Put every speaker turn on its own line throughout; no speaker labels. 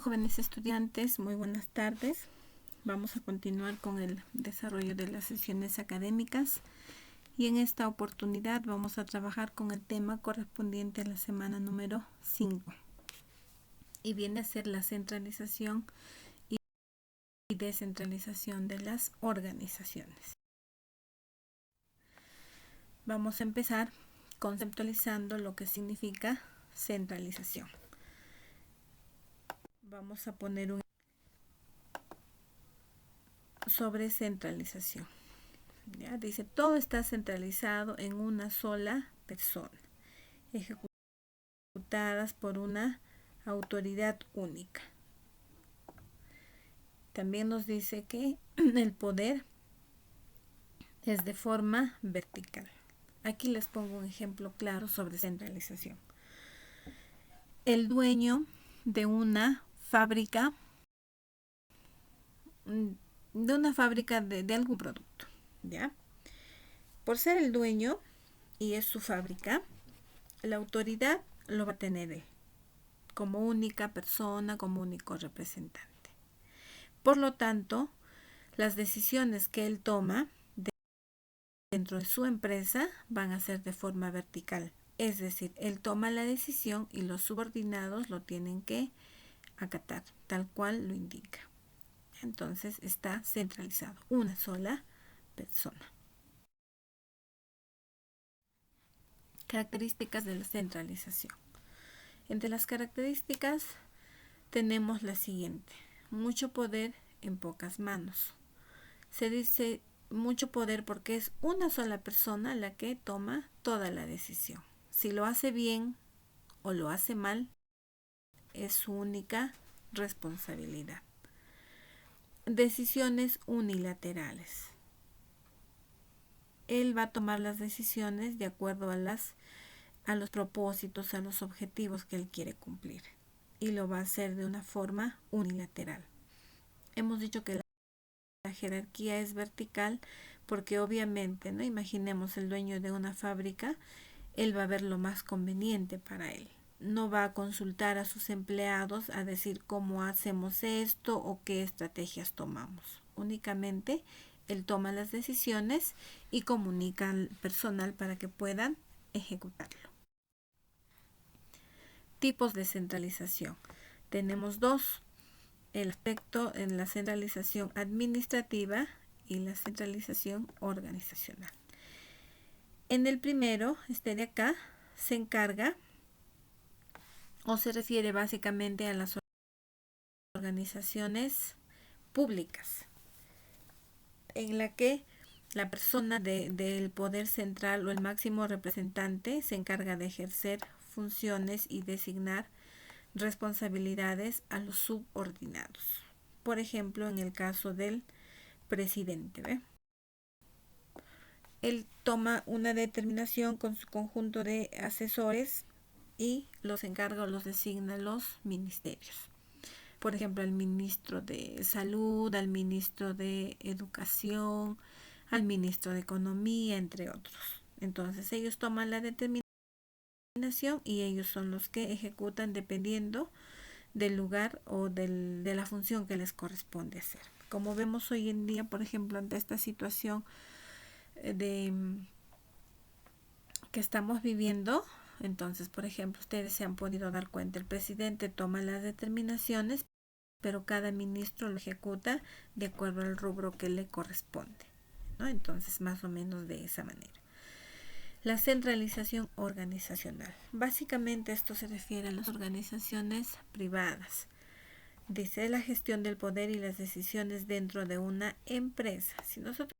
Jóvenes estudiantes, muy buenas tardes. Vamos a continuar con el desarrollo de las sesiones académicas y en esta oportunidad vamos a trabajar con el tema correspondiente a la semana número 5 y viene a ser la centralización y descentralización de las organizaciones. Vamos a empezar conceptualizando lo que significa centralización. Vamos a poner un sobre centralización. ¿Ya? Dice, todo está centralizado en una sola persona, ejecutadas por una autoridad única. También nos dice que el poder es de forma vertical. Aquí les pongo un ejemplo claro sobre centralización. El dueño de una fábrica, de algún producto, ¿ya? Por ser el dueño y es su fábrica, la autoridad lo va a tener él como única persona, como único representante. Por lo tanto, las decisiones que él toma dentro de su empresa van a ser de forma vertical. Es decir, él toma la decisión y los subordinados lo tienen que acatar, tal cual lo indica. Entonces está centralizado, una sola persona. Características de la centralización. Entre las características tenemos la siguiente: mucho poder en pocas manos. Se dice mucho poder porque es una sola persona la que toma toda la decisión. Si lo hace bien o lo hace mal, es su única responsabilidad. Decisiones unilaterales. Él va a tomar las decisiones de acuerdo a los propósitos, a los objetivos que él quiere cumplir. Y lo va a hacer de una forma unilateral. Hemos dicho que la jerarquía es vertical porque obviamente, ¿no? Imaginemos el dueño de una fábrica, él va a ver lo más conveniente para él. No va a consultar a sus empleados a decir cómo hacemos esto o qué estrategias tomamos. Únicamente él toma las decisiones y comunica al personal para que puedan ejecutarlo. Tipos de centralización. Tenemos dos: el aspecto en la centralización administrativa y la centralización organizacional. En el primero, de acá, se encarga o se refiere básicamente a las organizaciones públicas, en la que la persona del poder central o el máximo representante se encarga de ejercer funciones y designar responsabilidades a los subordinados. Por ejemplo, en el caso del presidente, ¿ve? Él toma una determinación con su conjunto de asesores y los encarga o los designa a los ministerios. Por ejemplo, al ministro de Salud, al ministro de Educación, al ministro de Economía, entre otros. Entonces ellos toman la determinación y ellos son los que ejecutan dependiendo del lugar o de la función que les corresponde hacer. Como vemos hoy en día, por ejemplo, ante esta situación que estamos viviendo, entonces, por ejemplo, ustedes se han podido dar cuenta, el presidente toma las determinaciones, pero cada ministro lo ejecuta de acuerdo al rubro que le corresponde, ¿no? Entonces, más o menos de esa manera. La centralización organizacional. Básicamente esto se refiere a las organizaciones privadas. Dice la gestión del poder y las decisiones dentro de una empresa. Si nosotros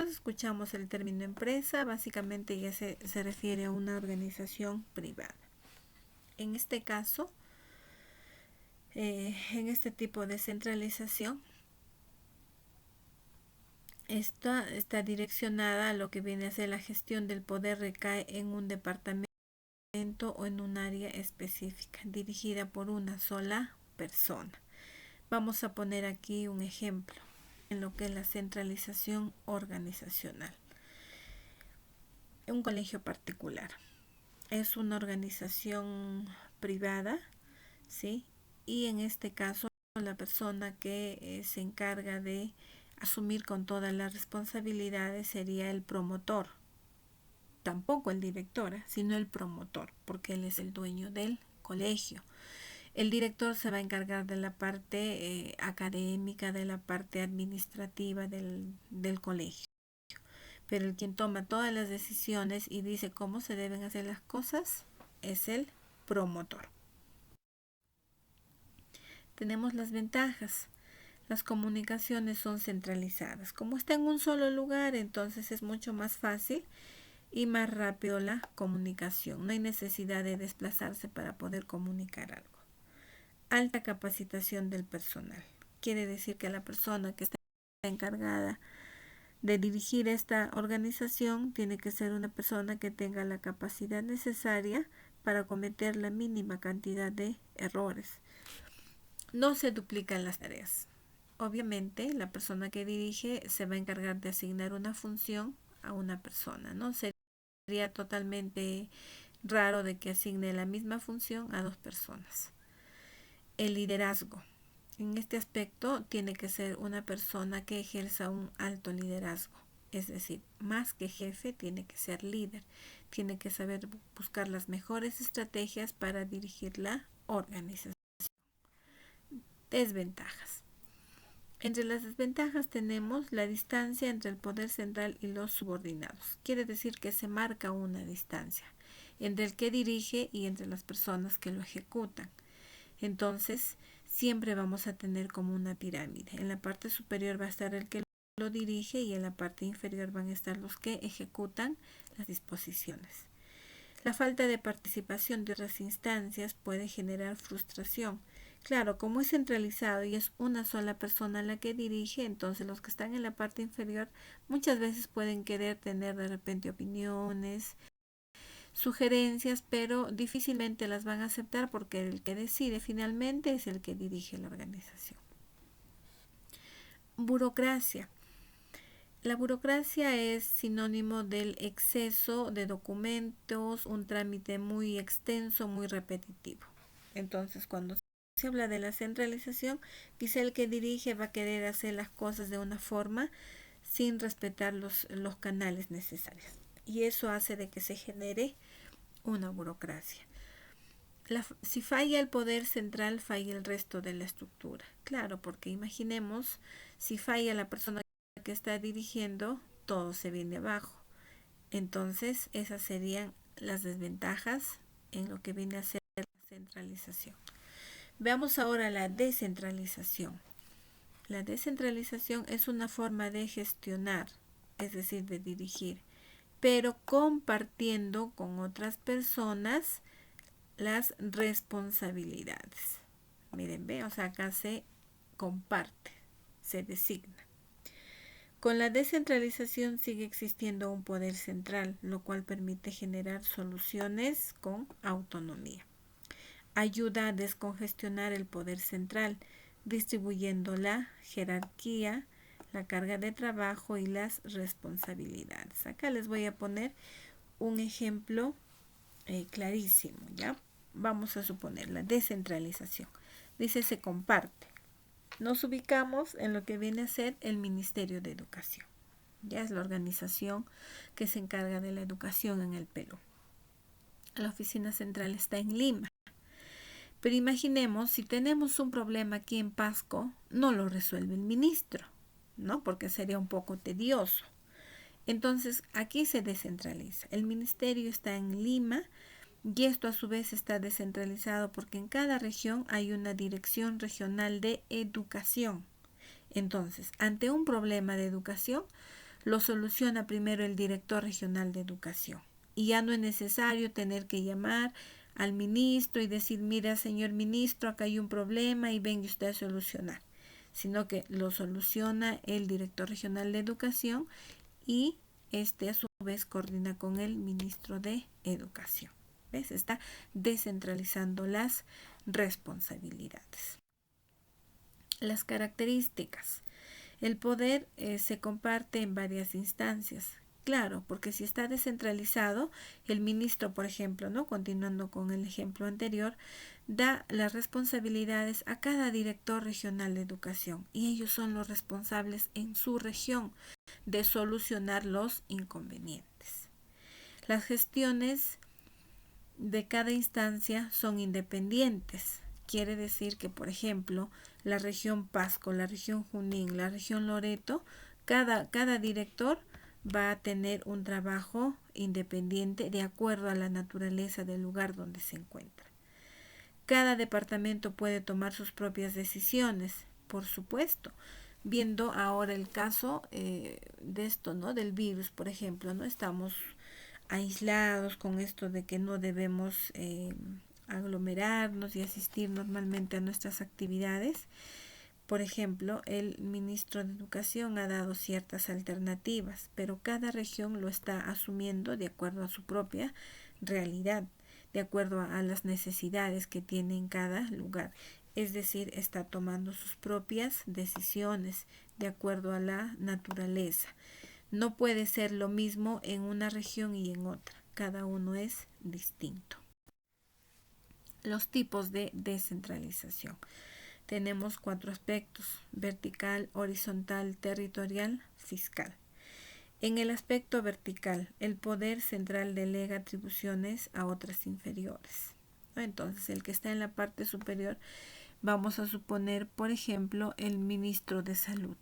escuchamos el término empresa, básicamente ya se refiere a una organización privada. En este caso, en este tipo de centralización, esta está direccionada a lo que viene a ser la gestión del poder, recae en un departamento o en un área específica, dirigida por una sola persona. Vamos a poner aquí un ejemplo en lo que es la centralización organizacional. Un colegio particular es una organización privada, ¿sí? y en este caso la persona que se encarga de asumir con todas las responsabilidades sería el promotor, tampoco el director, sino el promotor, porque él es el dueño del colegio. El director se va a encargar de la parte académica, de la parte administrativa del colegio. Pero el quien toma todas las decisiones y dice cómo se deben hacer las cosas es el promotor. Tenemos las ventajas. Las comunicaciones son centralizadas. Como está en un solo lugar, entonces es mucho más fácil y más rápido la comunicación. No hay necesidad de desplazarse para poder comunicar algo. Alta capacitación del personal. Quiere decir que la persona que está encargada de dirigir esta organización tiene que ser una persona que tenga la capacidad necesaria para cometer la mínima cantidad de errores. No se duplican las tareas. Obviamente, la persona que dirige se va a encargar de asignar una función a una persona, ¿no? Sería totalmente raro de que asigne la misma función a dos personas. El liderazgo. En este aspecto tiene que ser una persona que ejerza un alto liderazgo. Es decir, más que jefe, tiene que ser líder. Tiene que saber buscar las mejores estrategias para dirigir la organización. Desventajas. Entre las desventajas tenemos la distancia entre el poder central y los subordinados. Quiere decir que se marca una distancia entre el que dirige y entre las personas que lo ejecutan. Entonces, siempre vamos a tener como una pirámide. En la parte superior va a estar el que lo dirige y en la parte inferior van a estar los que ejecutan las disposiciones. La falta de participación de otras instancias puede generar frustración. Claro, como es centralizado y es una sola persona la que dirige, entonces los que están en la parte inferior muchas veces pueden querer tener de repente opiniones, sugerencias, pero difícilmente las van a aceptar porque el que decide finalmente es el que dirige la organización. Burocracia. La burocracia es sinónimo del exceso de documentos, un trámite muy extenso, muy repetitivo. Entonces, cuando se habla de la centralización, quizá el que dirige va a querer hacer las cosas de una forma sin respetar los canales necesarios. Y eso hace de que se genere una burocracia. Si falla el poder central, falla el resto de la estructura. Claro, porque imaginemos, si falla la persona que está dirigiendo, todo se viene abajo. Entonces, esas serían las desventajas en lo que viene a ser la centralización. Veamos ahora la descentralización. La descentralización es una forma de gestionar, es decir, de dirigir, pero compartiendo con otras personas las responsabilidades. Miren, ve, o sea, acá se comparte, se designa. Con la descentralización sigue existiendo un poder central, lo cual permite generar soluciones con autonomía. Ayuda a descongestionar el poder central, distribuyendo la jerarquía, la carga de trabajo y las responsabilidades. Acá les voy a poner un ejemplo clarísimo, ¿ya? Vamos a suponer la descentralización. Dice se comparte. Nos ubicamos en lo que viene a ser el Ministerio de Educación. Ya es la organización que se encarga de la educación en el Perú. La oficina central está en Lima. Pero imaginemos, si tenemos un problema aquí en Pasco, no lo resuelve el ministro, ¿no? Porque sería un poco tedioso. Entonces, aquí se descentraliza. El ministerio está en Lima y esto a su vez está descentralizado porque en cada región hay una dirección regional de educación. Entonces, ante un problema de educación, lo soluciona primero el director regional de educación. Y ya no es necesario tener que llamar al ministro y decir, mira, señor ministro, acá hay un problema y venga usted a solucionar. Sino que lo soluciona el director regional de educación y este a su vez coordina con el ministro de educación. ¿Ves? Está descentralizando las responsabilidades. Las características. El poder se comparte en varias instancias. Claro, porque si está descentralizado, el ministro, por ejemplo, ¿no? Continuando con el ejemplo anterior, da las responsabilidades a cada director regional de educación y ellos son los responsables en su región de solucionar los inconvenientes. Las gestiones de cada instancia son independientes. Quiere decir que, por ejemplo, la región Pasco, la región Junín, la región Loreto, cada director va a tener un trabajo independiente de acuerdo a la naturaleza del lugar donde se encuentra. Cada departamento puede tomar sus propias decisiones, por supuesto. Viendo ahora el caso de esto, ¿no? Del virus, por ejemplo, ¿no? Estamos aislados con esto de que no debemos aglomerarnos y asistir normalmente a nuestras actividades. Por ejemplo, el ministro de Educación ha dado ciertas alternativas, pero cada región lo está asumiendo de acuerdo a su propia realidad, de acuerdo a las necesidades que tiene en cada lugar. Es decir, está tomando sus propias decisiones de acuerdo a la naturaleza. No puede ser lo mismo en una región y en otra. Cada uno es distinto. Los tipos de descentralización. Tenemos 4 aspectos: vertical, horizontal, territorial, fiscal. En el aspecto vertical, el poder central delega atribuciones a otras inferiores. Entonces, el que está en la parte superior, vamos a suponer, por ejemplo, el ministro de Salud.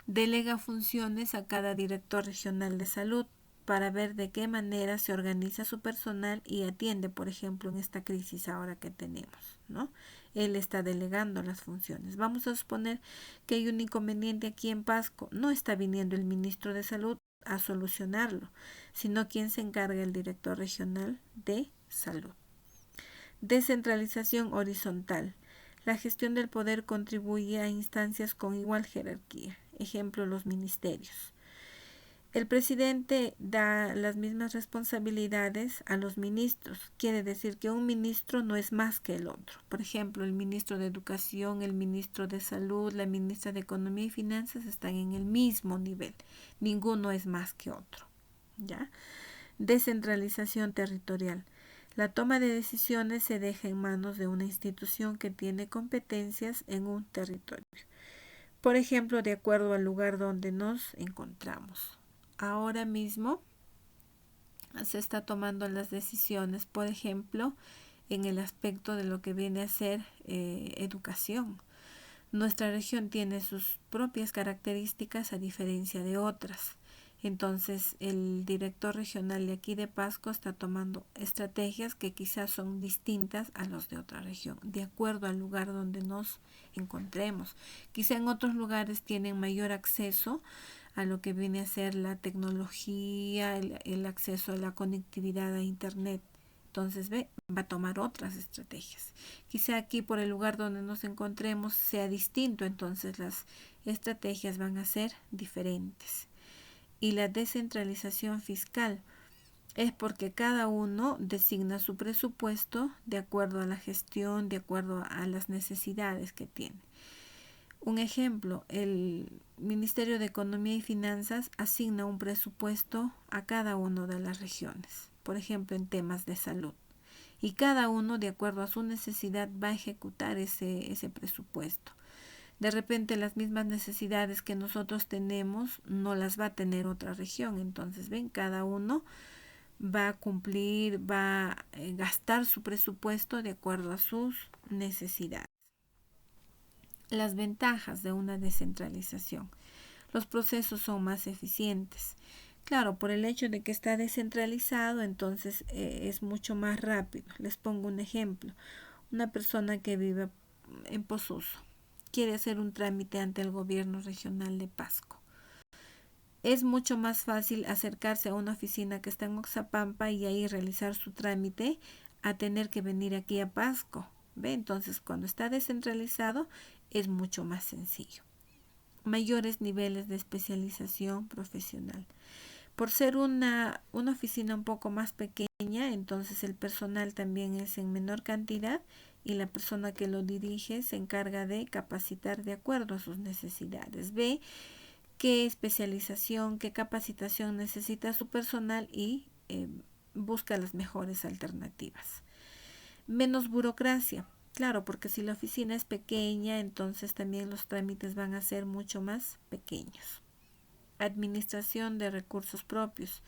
Delega funciones a cada director regional de salud para ver de qué manera se organiza su personal y atiende, por ejemplo, en esta crisis ahora que tenemos, ¿no? Él está delegando las funciones. Vamos a suponer que hay un inconveniente aquí en Pasco. No está viniendo el ministro de Salud a solucionarlo, sino quien se encarga, el director regional de salud. Descentralización horizontal. La gestión del poder contribuye a instancias con igual jerarquía. Ejemplo, los ministerios. El presidente da las mismas responsabilidades a los ministros. Quiere decir que un ministro no es más que el otro. Por ejemplo, el ministro de Educación, el ministro de Salud, la ministra de Economía y Finanzas están en el mismo nivel. Ninguno es más que otro. ¿Ya? Descentralización territorial. La toma de decisiones se deja en manos de una institución que tiene competencias en un territorio. Por ejemplo, de acuerdo al lugar donde nos encontramos. Ahora mismo se está tomando las decisiones, por ejemplo, en el aspecto de lo que viene a ser educación. Nuestra región tiene sus propias características a diferencia de otras. Entonces, el director regional de aquí de Pasco está tomando estrategias que quizás son distintas a los de otra región, de acuerdo al lugar donde nos encontremos. Quizá en otros lugares tienen mayor acceso a lo que viene a ser la tecnología, el acceso a la conectividad a Internet. Entonces, va a tomar otras estrategias. Quizá aquí por el lugar donde nos encontremos sea distinto, entonces las estrategias van a ser diferentes. Y la descentralización fiscal es porque cada uno designa su presupuesto de acuerdo a la gestión, de acuerdo a las necesidades que tiene. Un ejemplo, el Ministerio de Economía y Finanzas asigna un presupuesto a cada una de las regiones, por ejemplo, en temas de salud. Y cada uno, de acuerdo a su necesidad, va a ejecutar ese presupuesto. De repente las mismas necesidades que nosotros tenemos no las va a tener otra región. Entonces, cada uno va a cumplir, va a gastar su presupuesto de acuerdo a sus necesidades. Las ventajas de una descentralización. Los procesos son más eficientes. Claro, por el hecho de que está descentralizado, entonces es mucho más rápido. Les pongo un ejemplo. Una persona que vive en Posuso quiere hacer un trámite ante el gobierno regional de Pasco. Es mucho más fácil acercarse a una oficina que está en Oxapampa y ahí realizar su trámite a tener que venir aquí a Pasco. Entonces, cuando está descentralizado, es mucho más sencillo. Mayores niveles de especialización profesional. Por ser una oficina un poco más pequeña, entonces el personal también es en menor cantidad y la persona que lo dirige se encarga de capacitar de acuerdo a sus necesidades. Ve qué especialización, qué capacitación necesita su personal y busca las mejores alternativas. Menos burocracia, claro, porque si la oficina es pequeña, entonces también los trámites van a ser mucho más pequeños. Administración de recursos propios.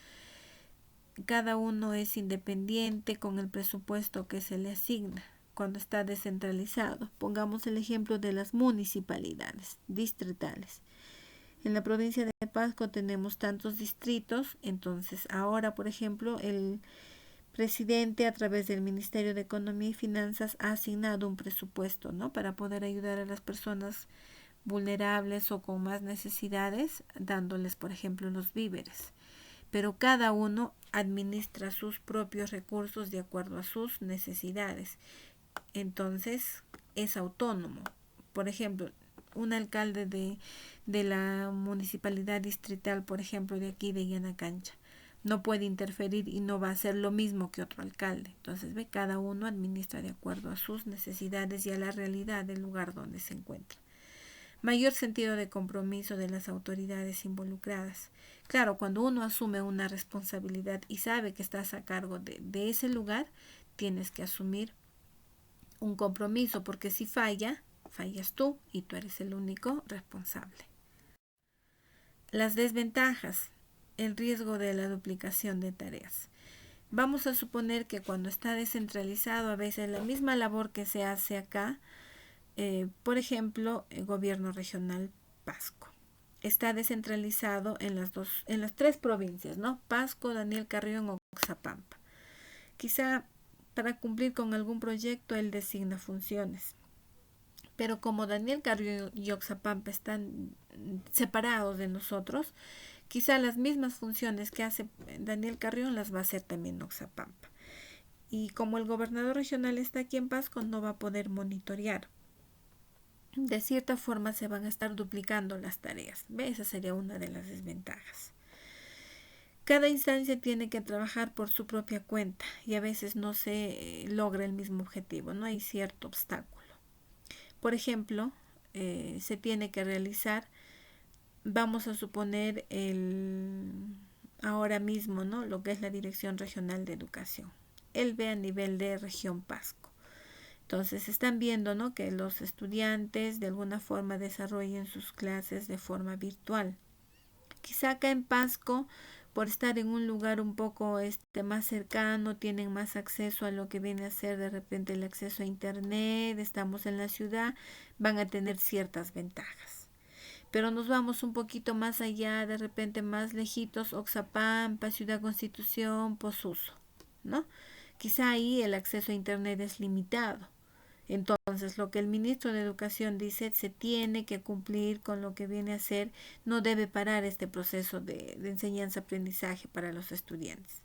Cada uno es independiente con el presupuesto que se le asigna cuando está descentralizado. Pongamos el ejemplo de las municipalidades distritales. En la provincia de Pasco tenemos tantos distritos, entonces ahora, por ejemplo, el presidente a través del Ministerio de Economía y Finanzas ha asignado un presupuesto, ¿no? Para poder ayudar a las personas vulnerables o con más necesidades, dándoles, por ejemplo, los víveres. Pero cada uno administra sus propios recursos de acuerdo a sus necesidades. Entonces, es autónomo. Por ejemplo, un alcalde de la municipalidad distrital, por ejemplo, de aquí de Yanacancha, no puede interferir y no va a hacer lo mismo que otro alcalde. Entonces, ve, cada uno administra de acuerdo a sus necesidades y a la realidad del lugar donde se encuentra. Mayor sentido de compromiso de las autoridades involucradas. Claro, cuando uno asume una responsabilidad y sabe que estás a cargo de ese lugar, tienes que asumir un compromiso, porque si fallas tú y tú eres el único responsable. Las desventajas, el riesgo de la duplicación de tareas. Vamos a suponer que cuando está descentralizado, a veces la misma labor que se hace acá, por ejemplo, el gobierno regional Pasco está descentralizado en las tres provincias, ¿no? Pasco, Daniel Carrión o Oxapampa. Quizá para cumplir con algún proyecto él designa funciones, pero como Daniel Carrión y Oxapampa están separados de nosotros, quizá las mismas funciones que hace Daniel Carrión las va a hacer también Oxapampa. Y como el gobernador regional está aquí en Pasco, no va a poder monitorear. De cierta forma se van a estar duplicando las tareas. Esa sería una de las desventajas. Cada instancia tiene que trabajar por su propia cuenta y a veces no se logra el mismo objetivo, no hay cierto obstáculo. Por ejemplo, se tiene que realizar, vamos a suponer ahora mismo, ¿no? Lo que es la Dirección Regional de Educación. Él ve a nivel de región Pasco. Entonces están viendo, ¿no?, que los estudiantes de alguna forma desarrollen sus clases de forma virtual. Quizá acá en Pasco, por estar en un lugar un poco más cercano, tienen más acceso a lo que viene a ser de repente el acceso a internet, estamos en la ciudad, van a tener ciertas ventajas. Pero nos vamos un poquito más allá, de repente más lejitos, Oxapampa, Ciudad Constitución, Posuso, ¿no? Quizá ahí el acceso a internet es limitado. Entonces, lo que el ministro de Educación dice, se tiene que cumplir con lo que viene a ser, no debe parar este proceso de enseñanza-aprendizaje para los estudiantes.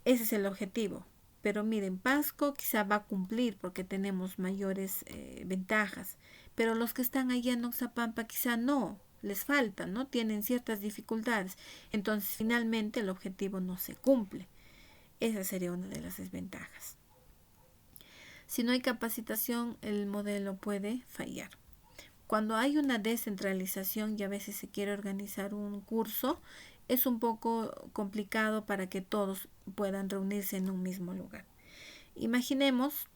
Ese es el objetivo. Pero miren, Pasco quizá va a cumplir porque tenemos mayores ventajas, pero los que están allá en Oxapampa quizá no, les falta, ¿no? Tienen ciertas dificultades. Entonces, finalmente el objetivo no se cumple. Esa sería una de las desventajas. Si no hay capacitación, el modelo puede fallar. Cuando hay una descentralización y a veces se quiere organizar un curso, es un poco complicado para que todos puedan reunirse en un mismo lugar. Imaginemos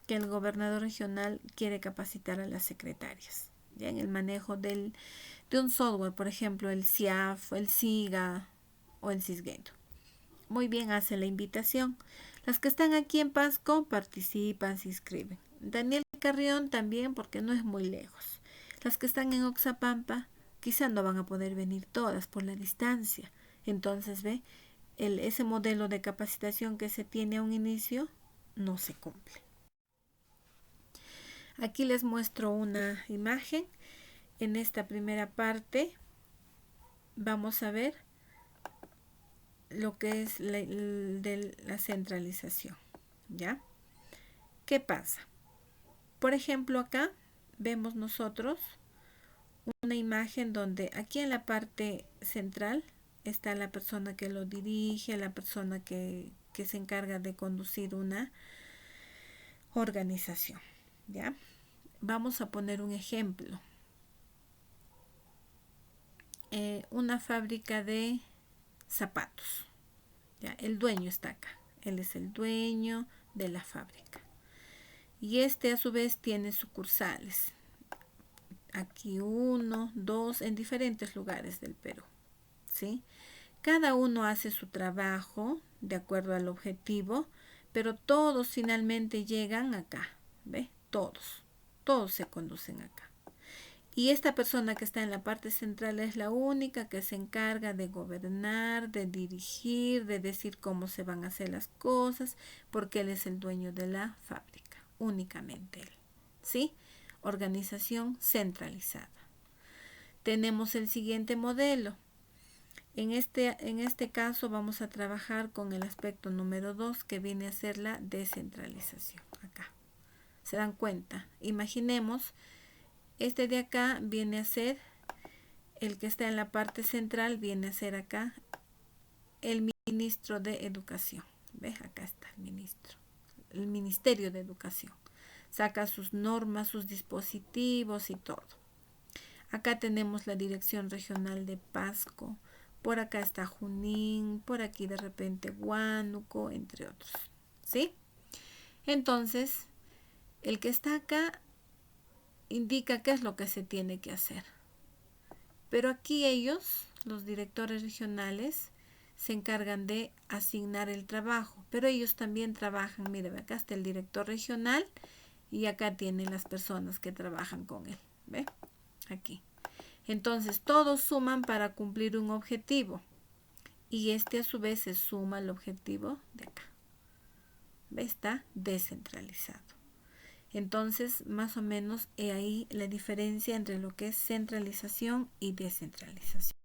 que el gobernador regional quiere capacitar a las secretarias, ya en el manejo de un software, por ejemplo, el CIAF, el SIGA o el Cisgendo. Muy bien, hace la invitación. Las que están aquí en Pasco participan, se inscriben. Daniel Carrión también, porque no es muy lejos. Las que están en Oxapampa quizá no van a poder venir todas por la distancia. Entonces, ese modelo de capacitación que se tiene a un inicio no se cumple. Aquí les muestro una imagen. En esta primera parte vamos a ver lo que es la centralización, ¿ya? ¿Qué pasa? Por ejemplo, acá vemos nosotros una imagen donde aquí en la parte central está la persona que lo dirige, la persona que se encarga de conducir una organización, ¿ya? Vamos a poner un ejemplo. Una fábrica de zapatos. ¿Ya? El dueño está acá. Él es el dueño de la fábrica. Y este a su vez tiene sucursales. Aquí 1, 2, en diferentes lugares del Perú. ¿Sí? Cada uno hace su trabajo de acuerdo al objetivo, pero todos finalmente llegan acá. ¿Ve? Todos se conducen acá. Y esta persona que está en la parte central es la única que se encarga de gobernar, de dirigir, de decir cómo se van a hacer las cosas, porque él es el dueño de la fábrica, únicamente él. ¿Sí? Organización centralizada. Tenemos el siguiente modelo. En este caso vamos a trabajar con el aspecto número 2, que viene a ser la descentralización. Acá. ¿Se dan cuenta? Imaginemos, este de acá viene a ser, el que está en la parte central viene a ser acá el ministro de Educación. ¿Ves? Acá está el Ministerio de Educación. Saca sus normas, sus dispositivos y todo. Acá tenemos la Dirección Regional de Pasco. Por acá está Junín, por aquí de repente Huánuco, entre otros. ¿Sí? Entonces, el que está acá indica qué es lo que se tiene que hacer. Pero aquí ellos, los directores regionales, se encargan de asignar el trabajo. Pero ellos también trabajan, miren, acá está el director regional y acá tienen las personas que trabajan con él. ¿Ve? Aquí. Entonces, todos suman para cumplir un objetivo. Y este a su vez se suma al objetivo de acá. ¿Ve? Está descentralizado. Entonces, más o menos, he ahí la diferencia entre lo que es centralización y descentralización.